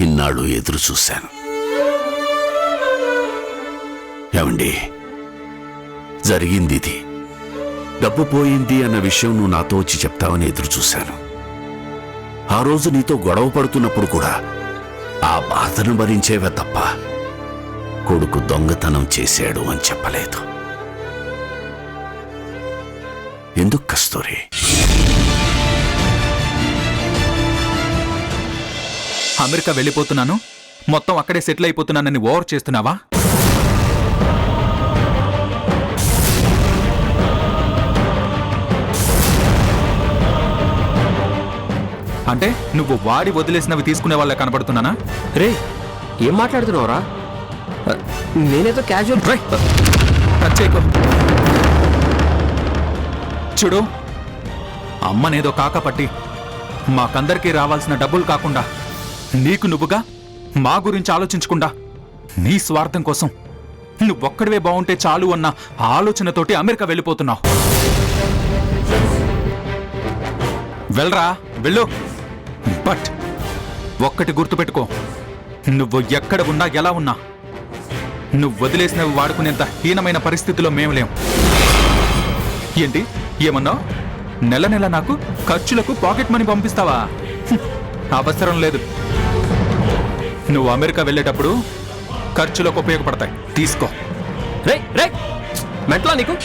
ఇన్నాళ్ళు ఎదురు చూశాను. ఏమండి, జరిగింది ఇది. డబ్బు పోయింది అన్న విషయం నువ్వు నాతో వచ్చి చెప్తావని ఎదురు చూశాను. ఆ రోజు నీతో గొడవ పడుతున్నప్పుడు కూడా ఆ బాధను భరించేవే తప్ప కొడుకు దొంగతనం చేశాడు అని చెప్పలేదు. ఎందుకు కస్తూరి? అమెరికా వెళ్ళిపోతున్నాను, మొత్తం అక్కడే సెటిల్ అయిపోతున్నానని ఓవర్ చేస్తున్నావా? అంటే నువ్వు వాడి వదిలేసినవి తీసుకునే వాళ్ళ కనబడుతున్నానా? రే, ఏం మాట్లాడుతున్నావురా? నేనేదో క్యాజువల్ టచ్ చేయకు. చూడు, అమ్మనేదో కాకపట్టి మాకందరికీ రావాల్సిన డబ్బులు కాకుండా నీకు నువ్వుగా మా గురించి ఆలోచించకుండా నీ స్వార్థం కోసం నువ్వొక్కడివే బాగుంటే చాలు అన్న ఆలోచనతోటి అమెరికా వెళ్ళిపోతున్నావు. వెళ్ళరా, వెళ్ళు. బట్ ఒక్కటి గుర్తుపెట్టుకో, నువ్వు ఎక్కడ ఉన్నా ఎలా ఉన్నా నువ్వు వదిలేసినవి వాడుకునేంత హీనమైన పరిస్థితిలో మేము లేం. ఏంటి ఏమన్నావు? నెల నెల నాకు ఖర్చులకు పాకెట్ మనీ పంపిస్తావా? అవసరం లేదు. నువ్వు అమెరికా వెళ్ళేటప్పుడు ఖర్చులకు ఉపయోగపడతాయి, తీసుకో. రే రే, మెంటలా నీకు?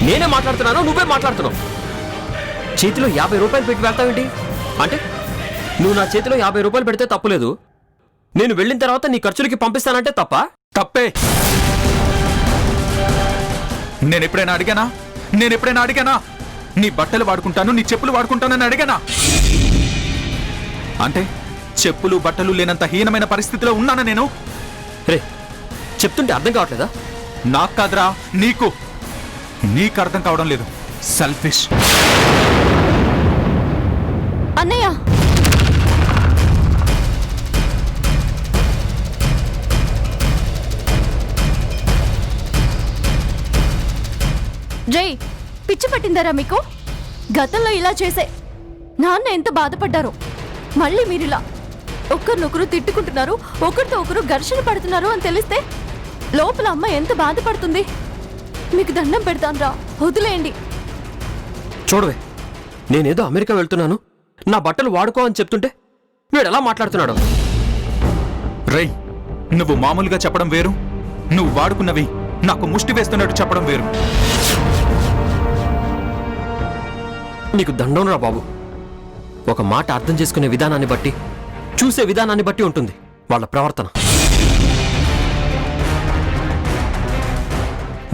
నేనే మాట్లాడుతున్నాను, నువ్వే మాట్లాడుతున్నావు. చేతిలో 50 రూపాయలు పెట్టి వెళ్తావేంటి? అంటే నువ్వు నా చేతిలో 50 రూపాయలు పెడితే తప్పులేదు, నేను వెళ్ళిన తర్వాత నీ ఖర్చులకి పంపిస్తానంటే తప్ప? తప్పే. నేనెప్పుడైనా అడిగానా? నీ బట్టలు వాడుకుంటాను, నీ చెప్పులు వాడుకుంటానని అడిగానా? అంటే చెప్పులు బట్టలు లేనంత హీనమైన పరిస్థితిలో ఉన్నానా నేను? రే, చెప్తుంటే అర్థం కావట్లేదా? నాకు కాదురా, నీకు అర్థం కావడం లేదు. సెల్ఫిష్. అన్నయ్య, జై, పిచ్చి పట్టిందరా మీకు? గతంలో ఇలా చేసే నాన్న ఎంత బాధపడ్డారో, మళ్ళీ మీరిలా ఒకరినొకరు తిట్టుకుంటున్నారు, ఒకరితో ఒకరు ఘర్షణ పడుతున్నారు అని తెలిస్తే లోపల అమ్మ ఎంత బాధపడుతుంది. మీకు దండం పెడతానురా, వదిలేయండి. చూడవే, నేనేదో అమెరికా వెళ్తున్నాను, నా బట్టలు వాడుకో అని చెప్తుంటే వీడు ఎలా మాట్లాడుతున్నాడు? రేయ్, నువ్వు మామూలుగా చెప్పడం వేరు, నువ్వు వాడుకున్నవి నాకు ముష్టి వేస్తున్నట్టు చెప్పడం వేరు. నీకు దండం రా బాబు. ఒక మాట అర్థం చేసుకునే విధానాన్ని బట్టి, చూసే విధానాన్ని బట్టి ఉంటుంది వాళ్ళ ప్రవర్తన.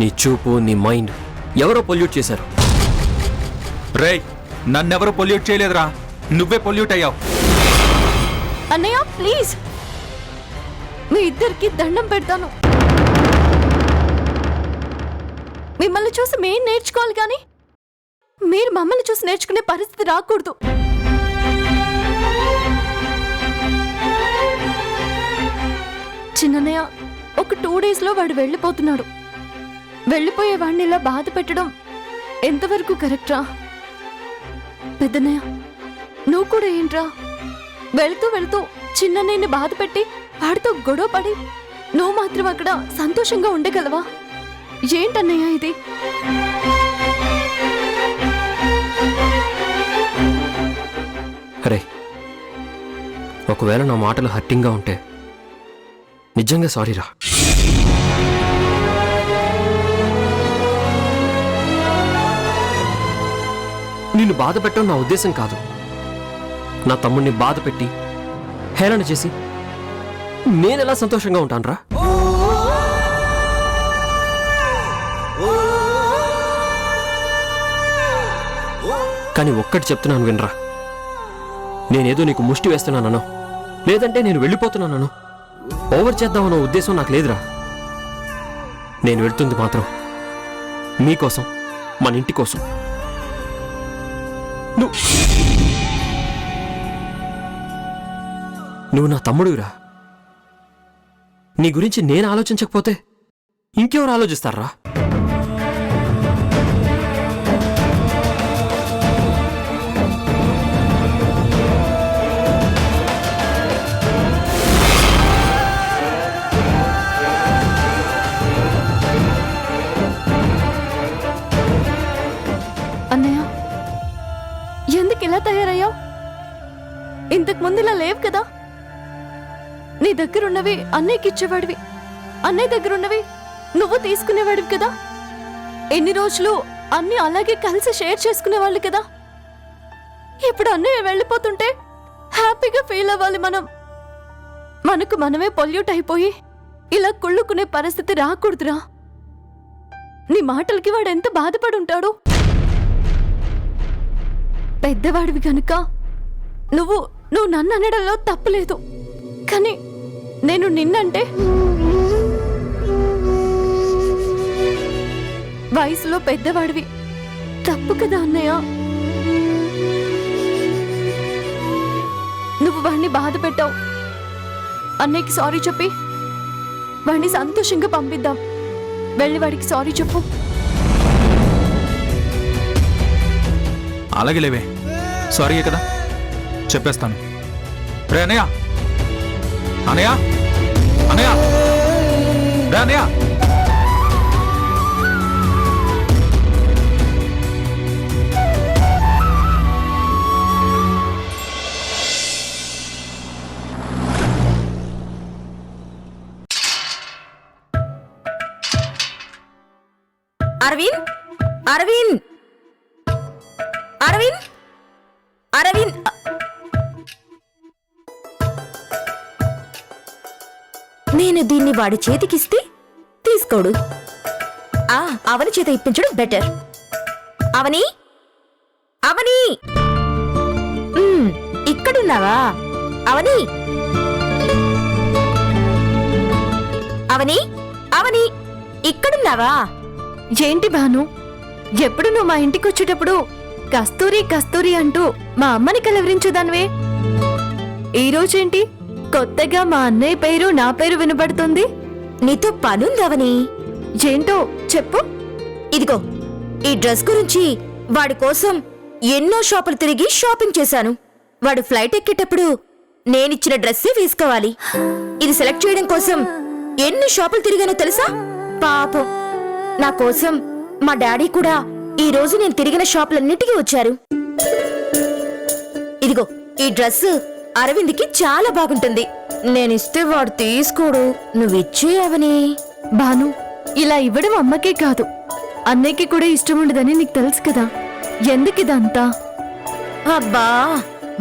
నీ చూపు, నీ మైండ్ ఎవరో పొల్యూట్ చేశారు. రేయ్, నన్నెవరూ పొల్యూట్ చేయలేదురా, నువ్వే పొల్యూట్ అయ్యావు. అన్నయ్య ప్లీజ్, మీ ఇద్దరికి దండం పెడతాను. మిమ్మల్ని చూసి మేము నేర్చుకోవాలి కానీ మీరు మమ్మల్ని చూసి నేర్చుకునే పరిస్థితి రాకూడదు. చిన్నయ్య, ఒక 2 డేస్లో వాడు వెళ్ళిపోతున్నాడు. వెళ్ళిపోయే వాడిని ఇలా బాధ పెట్టడం ఎంతవరకు కరెక్ట్రా? పెద్దన్నయ్య, నువ్వు కూడా ఏంట్రా? వెళుతూ వెళుతూ చిన్నన్నయ్యని బాధ పెట్టి వాడితో గొడవ పడి నువ్వు మాత్రం అక్కడ సంతోషంగా ఉండగలవా? ఏంటన్నయ్య ఇది? అరే, ఒకవేళ నా మాటలు హర్టింగ్గా ఉంటే నిజంగా సారీరా. నిన్ను బాధ పెట్టడం నా ఉద్దేశం కాదు. నా తమ్ముడిని బాధ పెట్టి హేళన చేసి నేనెలా సంతోషంగా ఉంటానురా? కానీ ఒక్కటి చెప్తున్నాను వినరా, నేనేదో నీకు ముష్టి వేస్తున్నానో లేదంటే నేను వెళ్ళిపోతున్నానో ఓవర్ చేద్దామన్న ఉద్దేశం నాకు లేదురా. నేను వెళ్తుంది మాత్రం మీకోసం, మన ఇంటి కోసం. నువ్వు నా తమ్ముడురా. నీ గురించి నేను ఆలోచించకపోతే ఇంకెవరు ఆలోచిస్తారా? ఎందుకు ఇలా తయారయ్యావు? ఇంతకు ముందు ఇలా లేవు కదా. నీ దగ్గరున్నవి అన్నయ్యకి ఇచ్చేవాడివి, అన్నయ్య దగ్గరున్నవి నువ్వు తీసుకునేవాడివి కదా. ఎన్ని రోజులు అన్ని అలాగే కలిసి షేర్ చేసుకునేవాళ్ళు కదా. ఇప్పుడు అన్నయ్య వెళ్ళిపోతుంటే హ్యాపీగా ఫీల్ అవ్వాలి మనం. మనకు మనమే పొల్యూట్ అయిపోయి ఇలా కుళ్ళుకునే పరిస్థితి రాకూడదురా. నీ మాటలకి వాడు ఎంత బాధపడుంటాడు. పెద్దవాడివి కనుక నువ్వు నన్ను అనడంలో తప్పులేదు, కానీ నేను నిన్నంటే వయసులో పెద్దవాడివి, తప్పు కదా అన్నయ్య. నువ్వు వాడిని బాధ పెట్టావు. అన్నయ్యకి సారీ చెప్పి వాడిని సంతోషంగా పంపిద్దాం. వెళ్ళి వాడికి సారీ చెప్పు. అలాగే లేవే, సారీ కదా, చెప్పేస్తాను. రే అన్నయ్య, అన్నయ్య, అన్నయ్య, రే అన్నయ్య. అరవింద్, అరవింద్, అరవింద్, అరవింద్. నేను దీన్ని వాడి చేతికిస్తే తీసుకోడు. అవని చేత ఇప్పించడం బెటర్. అవని, అవని, ఇక్కడున్నావా? అవని, అవని, అవని, ఇక్కడున్నావా? ఏంటి భాను, ఎప్పుడు నువ్వు మా ఇంటికి వచ్చేటప్పుడు కస్తూరి కస్తూరి అంటూ మా అమ్మని కలవరించేదానివే. ఈరోజేంటి కొత్తగా మా అన్నయ్య పేరు నా పేరు వినబడుతుంది? నీతో పనుందవని. ఏంటో చెప్పు. ఇదిగో ఈ డ్రెస్ గురించి వాడి కోసం ఎన్నో షాపులు తిరిగి షాపింగ్ చేశాను. వాడు ఫ్లైట్ ఎక్కేటప్పుడు నేనిచ్చిన డ్రెస్సే వేసుకోవాలి. ఇది సెలెక్ట్ చేయడం కోసం ఎన్ని షాపులు తిరిగానో తెలుసా? పాపం, నా కోసం మా డాడీ కూడా ఈ రోజు నేను తిరిగిన షాపులన్నిటికీ వచ్చారు. ఇదిగో ఈ డ్రెస్ అరవింద్కి చాలా బాగుంటుంది. నేనిస్తే వాడు తీసుకోడు. నువ్విచ్చేయవని. భాను, ఇలా ఇవ్వడం అమ్మకే కాదు అన్నయ్యకి కూడా ఇష్టం ఉండదని నీకు తెలుసు కదా. ఎందుకిదంతా? అబ్బా,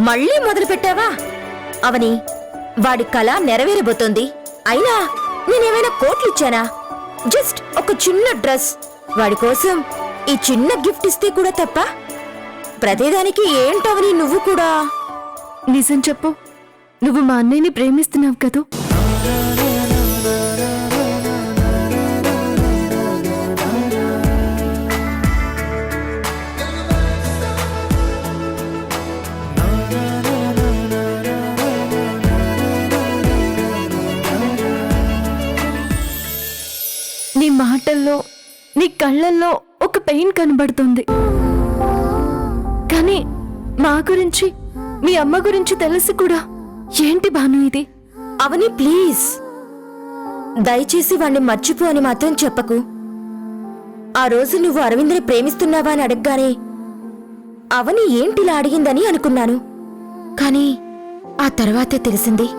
మళ్ళీ మొదలు పెట్టావా? అవని, వాడి కళ నెరవేరబోతోంది. అయినా నేనేమైనా కోట్లిచ్చానా? జస్ట్ ఒక చిన్న డ్రెస్. వాడి కోసం ఈ చిన్న గిఫ్ట్ ఇస్తే కూడా తప్ప? ప్రతిదానికి ఏంటవని నువ్వు కూడా? నిజం చెప్పు, నువ్వు మా అన్నయ్యని ప్రేమిస్తున్నావు కదూ? నీ మాటల్లో, నీ కళ్ళల్లో ఒక పెయిన్ కనబడుతుంది. కానీ మా గురించి, మీ అమ్మ గురించి తెలిసి కూడా ఏంటి భాను ఇది? అవని ప్లీజ్, దయచేసి వాణ్ణి మర్చిపో అని మాత్రం చెప్పకు. ఆ రోజు నువ్వు అరవింద్ని ప్రేమిస్తున్నావా అని అడగగానే అవని ఏంటిలా అడిగిందని అనుకున్నాను. కానీ ఆ తర్వాతే తెలిసింది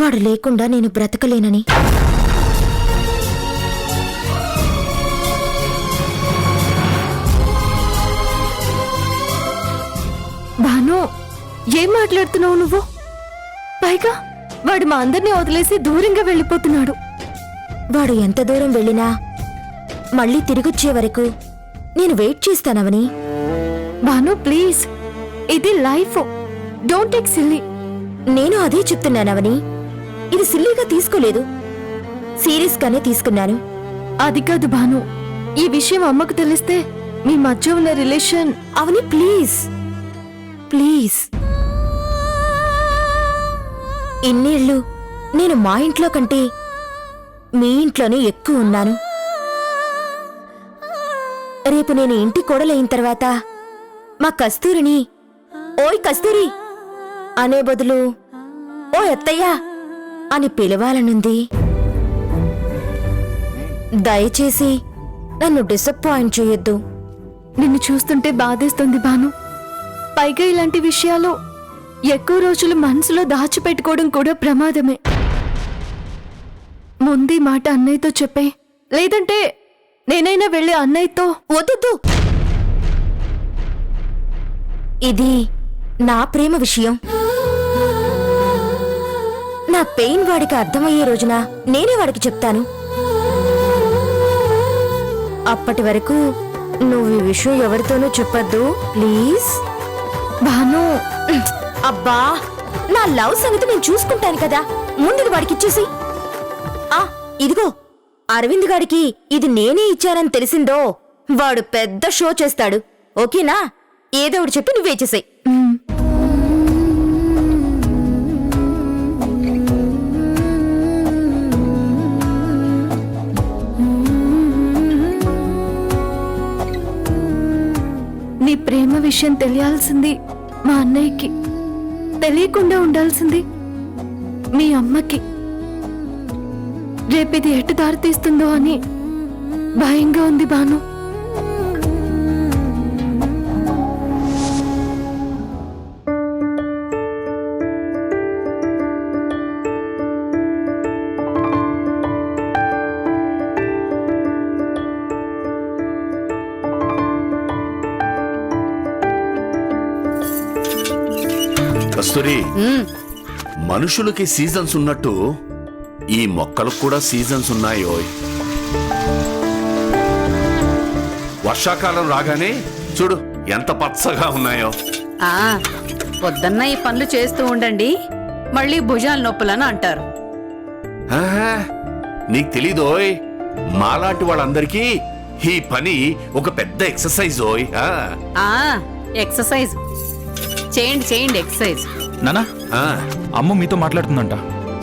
వాడు లేకుండా నేను బ్రతకలేనని. భాను, ఏం మాట్లాడుతున్నావు నువ్వు? పైగా వాడు మా అందరినీ వదిలేసి దూరంగా వెళ్ళిపోతున్నాడు. వాడు ఎంత దూరం వెళ్ళినా మళ్ళీ తిరిగొచ్చే వరకు నేను వెయిట్ చేస్తానవని. భాను ప్లీజ్, ఇది లైఫ్, డోంట్ టేక్ సిల్లీ. నేను అదే చెప్తున్నానవని. ఇది సిల్లీగా తీసుకోలేదు, సీరియస్ గానే తీసుకున్నాను. అది కాదు భాను, ఈ విషయం అమ్మకు తెలిస్తే మీ మధ్య ఉన్న రిలేషన్. Avani please, please. ఇన్నేళ్ళు నేను మా ఇంట్లో కంటే మీ ఇంట్లోనే ఎక్కువ ఉన్నాను. రేపు నేను ఇంటి కోడలైన తర్వాత మా కస్తూరిని ఓయ్ కస్తూరి అనే బదులు ఓ అత్తయ్యా అని పిలవాలనుంది. దయచేసి నన్ను డిసప్పాయింట్ చేయొద్దు. నిన్ను చూస్తుంటే బాధేస్తుంది భాను. పైగా ఇలాంటి విషయాలు ఎక్కువ రోజులు మనసులో దాచిపెట్టుకోవడం కూడా ప్రమాదమే. ముందు ఈ మాట అన్నయ్యతో చెప్పే, లేదంటే నేనైనా వెళ్ళి అన్నయ్యతో. వద్దు, ఇది నా ప్రేమ విషయం. నా పెయిన్ వాడికి అర్థమయ్యే రోజున నేనే వాడికి చెప్తాను. అప్పటి వరకు నువ్వు ఈ విషయం ఎవరితోనూ చెప్పొద్దు ప్లీజ్. భాను, అబ్బా, నా లవ్ సంగతి నేను చూసుకుంటాను కదా, ముందు వాడికి ఇచ్చేసి. ఇదిగో అరవింద్ గాడికి ఇది నేనే ఇచ్చానని తెలిసిందో వాడు పెద్ద షో చేస్తాడు. ఓకేనా? ఏదో ఒకటి చెప్పి నువ్వే చేసాయి. నీ ప్రేమ విషయం తెలియాల్సింది మా అన్నయ్యకి, తెలియకుండా ఉండాల్సింది మీ అమ్మకి. రేపిది ఎటు దారి తీస్తుందో అని భయంగా ఉంది భాను. కస్తూరి, మనుషులకి సీజన్స్ ఉన్నట్టు ఈ మొక్కలకు కూడా సీజన్స్ ఉన్నాయో. వర్షాకాలం రాగానే చూడు ఎంత పచ్చగా ఉన్నాయో. పొద్దున్న ఈ పనులు చేస్తూ ఉండండి, మళ్ళీ భుజాల నొప్పులని అంటారు. ఆహా, నీకు తెలీదోయ్, మాలాంటి వాళ్ళందరికీ ఈ పని ఒక పెద్ద ఎక్సర్సైజ్ ఓయ్. ఎక్సర్సైజ్ చేయండి ఎక్సర్సైజ్. నానా, అమ్మ మీతో మాట్లాడుతుందంట.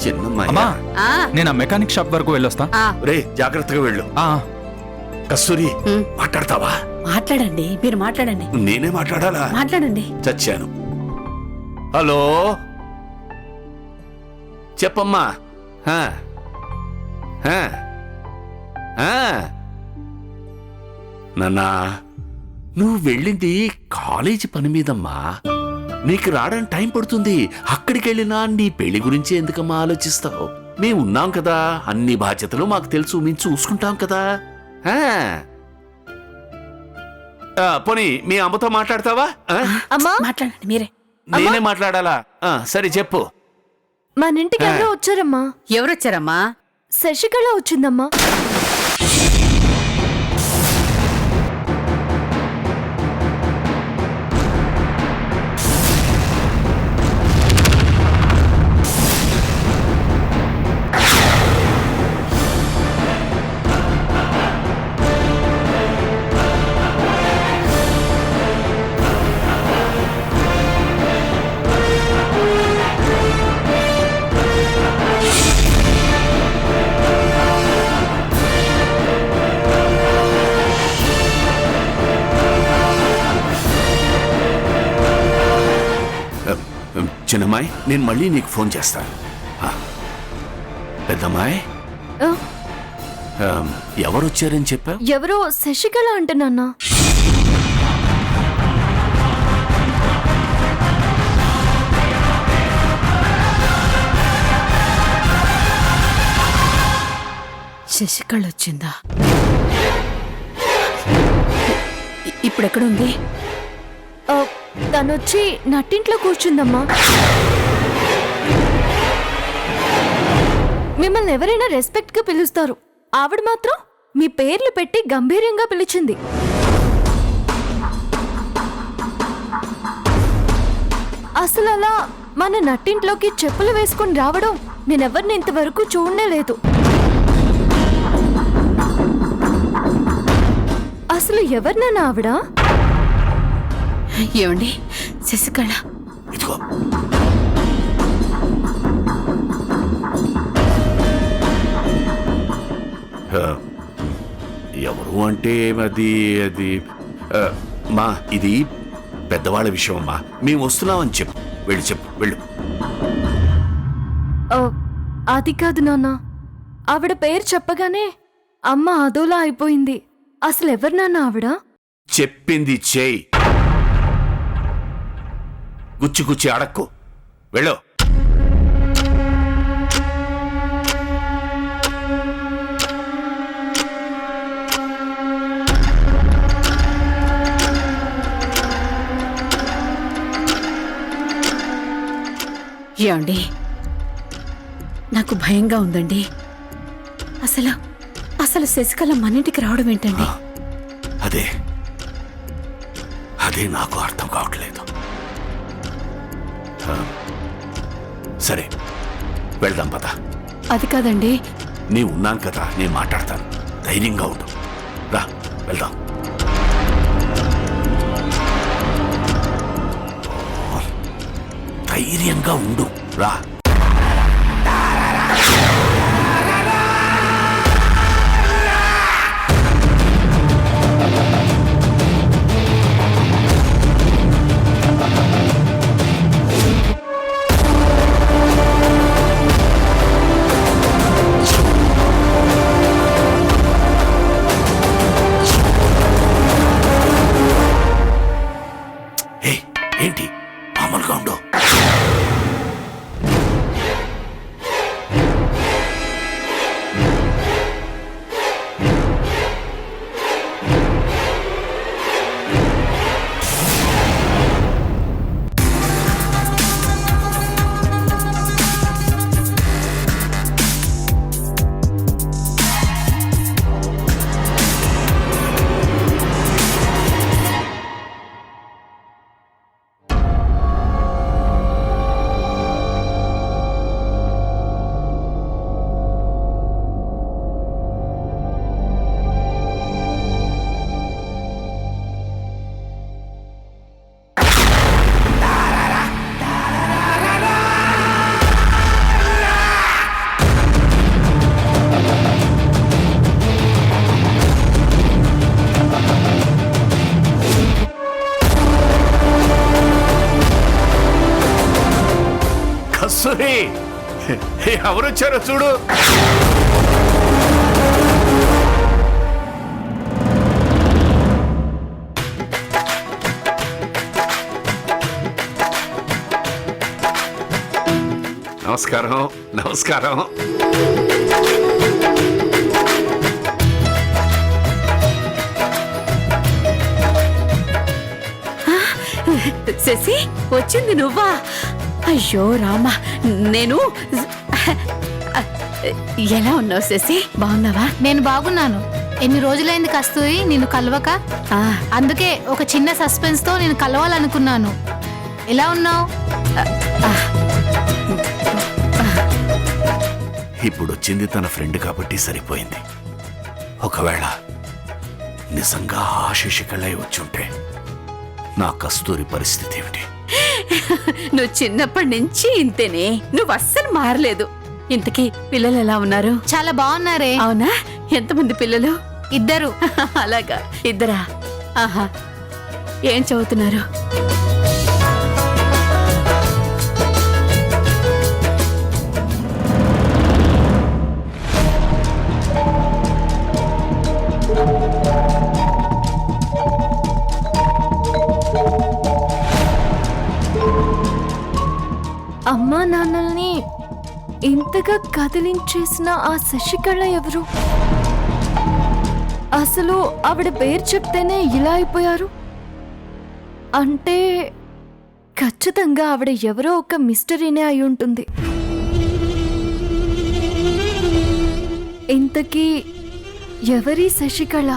చిన్నమ్మాయి, అమ్మా, నేను ఆ మెకానిక్ షాప్ వరకు వెళ్ళొస్తా. రే జాగ్రత్తగా వెళ్ళు. కస్తూరి, మాట్లాడతావా? మాట్లాడండి, మీరు మాట్లాడండి. నేనే మాట్లాడాలా? మాట్లాడండి. చచ్చాను. హలో, చెప్పమ్మా. నాన్నా, నువ్వు వెళ్ళింది కాలేజీ పని మీదమ్మా. నీకు రావడానికి టైం పడుతుంది. అక్కడికి వెళ్ళినా నీ పెళ్లి గురించి ఎందుకమ్మా ఆలోచిస్తావు? మేమున్నాం కదా, అన్ని బాధ్యతలు మాకు తెలుసు, మేము చూసుకుంటాం కదా. పోనీ మీ అమ్మతో మాట్లాడతావా? అమ్మా, మాట్లాడండి మీరే. నేనే మాట్లాడాలా? సరే చెప్పు. మన ఇంటికి ఎవరో వచ్చారమ్మా. ఎవరొచ్చారమ్మా? శశికళ వచ్చిందమ్మా. చిన్నమ్మాయి, నేను మళ్ళీ నీకు ఫోన్ చేస్తాను. పెద్దమ్మాయి, ఎవరొచ్చారని చెప్పా? ఎవరో శశికళ అంటున్నా. శశికళ వచ్చిందా? ఇప్పుడెక్కడుంది? తనొచ్చి నట్టింట్లో కూర్చుందమ్మా. మిమ్మల్ని ఎవరైనా రెస్పెక్ట్ గా పిలుస్తారు, ఆవిడ మాత్రం మీ పేర్లు పెట్టి గంభీర్యంగా పిలిచింది. అసలు అలా మన నట్టింట్లోకి చెప్పులు వేసుకుని రావడం నేనెవరిని ఇంతవరకు చూడనే లేదు. అసలు ఎవరినన్నా ఆవిడ? ఏమండి, శశికళ ఇదిగో, ఎవరు అంటే అది అది మా ఇది పెద్దవాళ్ళ విషయం అమ్మా. మేము వస్తున్నామని చెప్పు. వెళ్ళు, చెప్పు, వెళ్ళు. అది కాదు నాన్న, ఆవిడ పేరు చెప్పగానే అమ్మ అదోలా అయిపోయింది. అసలు ఎవరు నాన్న ఆవిడ? చెప్పింది చేయి. గుచ్చి గుచ్చి అడక్కు. వెళ్ళు. ఏమండి, నాకు భయంగా ఉందండి. అసలు అసలు శశికళ మన ఇంటికి రావడం ఏంటండి? అదే అదే నాకు అర్థం కావట్లేదు. సరే వెళ్దాం పద. అది కాదండి. నీ ఉన్నాను కదా, నేను మాట్లాడతాను. ధైర్యంగా ఉండు. రా వెళ్దాం. ధైర్యంగా ఉండు. రా. ఏంటి మామూలుగా ఉండు. కస్తూరి, ఎవరొచ్చారో చూడు. నమస్కారం. నమస్కారం. శశి, వచ్చింది నువ్వా? అయ్యో రామా, నేను ఎలా ఉన్నావు శశి? బాగున్నావా? నేను బాగున్నాను. ఎన్ని రోజులైంది కస్తూరి నిన్ను కలవక. అందుకే ఒక చిన్న సస్పెన్స్ తో నేను కలవాలనుకున్నాను. ఎలా ఉన్నావు? ఇప్పుడు వచ్చింది తన ఫ్రెండ్ కాబట్టి సరిపోయింది. ఒకవేళ నిజంగా శశికళ వచ్చుంటే నా కస్తూరి పరిస్థితి ఏమిటి? నువ్వు చిన్నప్పటి నుంచి ఇంతేనే, నువ్వు అస్సలు మారలేదు. ఇంతకీ పిల్లలు ఎలా ఉన్నారు? చాలా బాగున్నారే. అవునా? ఎంతమంది పిల్లలు? 2. అలాగా, 2. ఆహా, ఏం చదువుతున్నారు? అమ్మా నాన్నల్ని ఇంతగా కదిలించేసిన ఆ శశికళ ఎవరు? అసలు ఆవిడ పేరు చెప్తేనే ఇలా అయిపోయారు అంటే ఖచ్చితంగా ఆవిడ ఎవరో ఒక మిస్టరీనే అయి ఉంటుంది. ఇంతకీ ఎవరి శశికళ?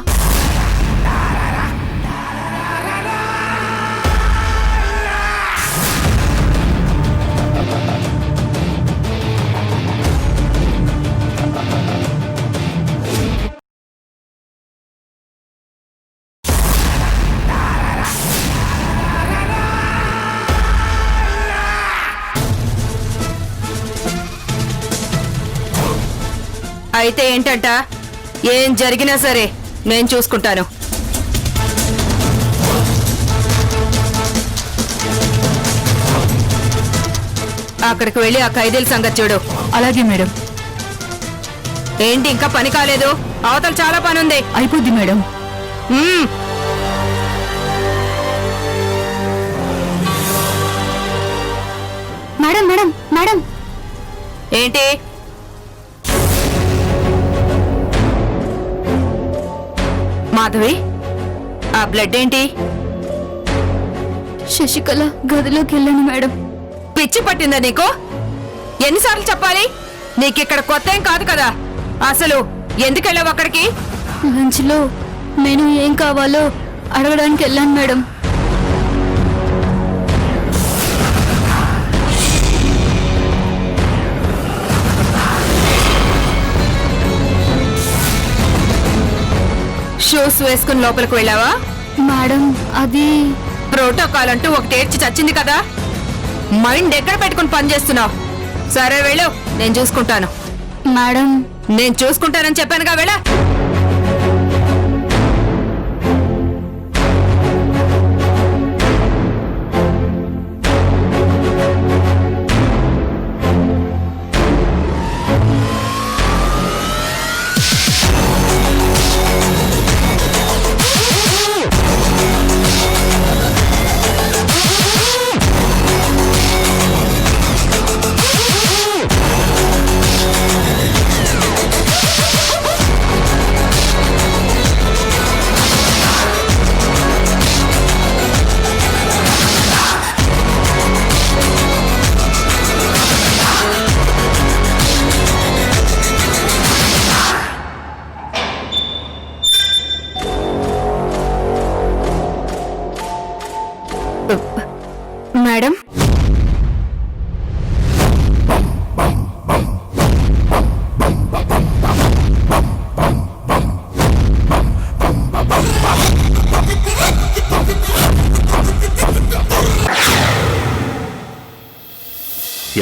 అయితే ఏంటంట? ఏం జరిగినా సరే నేను చూసుకుంటాను. అక్కడికి వెళ్ళి ఆ ఖైదీల సంగతి చూడు. అలాగే మేడం. ఏంటి ఇంకా పని కాలేదు? అవతల చాలా పని ఉంది. అయిపోద్ది మేడం. మేడం ఏంటి? మాధవి, ఆ బ్లడ్ ఏంటి? శశికళ గదిలోకి వెళ్ళండి మేడం. పిచ్చి పట్టిందా నీకు? ఎన్నిసార్లు చెప్పాలి? నీకిక్కడ కొత్త ఏం కాదు కదా. అసలు ఎందుకెళ్ళావు అక్కడికి? లంచ్లో మెనూ ఏం కావాలో అడగడానికి వెళ్ళాను మేడం. షూస్ వేసుకుని లోపలికి వెళ్ళావా? మేడం అది ప్రోటోకాల్ అంటూ ఒకటి ఏడ్చి చచ్చింది కదా. మైండ్ ఎక్కడ పెట్టుకుని పని చేస్తున్నావు? సరే వెళ్ళు, నేను చూసుకుంటాను. మేడం నేను చూసుకుంటానని చెప్పానుగా, వెళ్ళా. మేడం,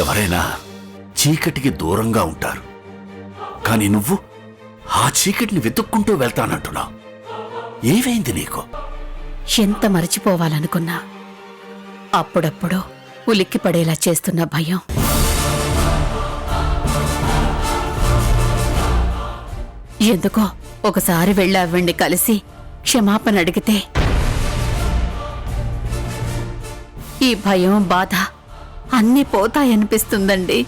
ఎవరైనా చీకటికి దూరంగా ఉంటారు, కానీ నువ్వు ఆ చీకటిని వెతుక్కుంటూ వెళ్తానంటున్నావు. ఏమైంది నీకు? ఎంత మరచిపోవాలనుకున్నా అప్పుడప్పుడు ఉలిక్కి పడేలా చేస్తున్న భయం. ఎందుకో ఒకసారి వెళ్ళి కలిసి క్షమాపణ అడిగితే ఈ భయం, బాధ అన్నీ పోతాయనిపిస్తుందండి.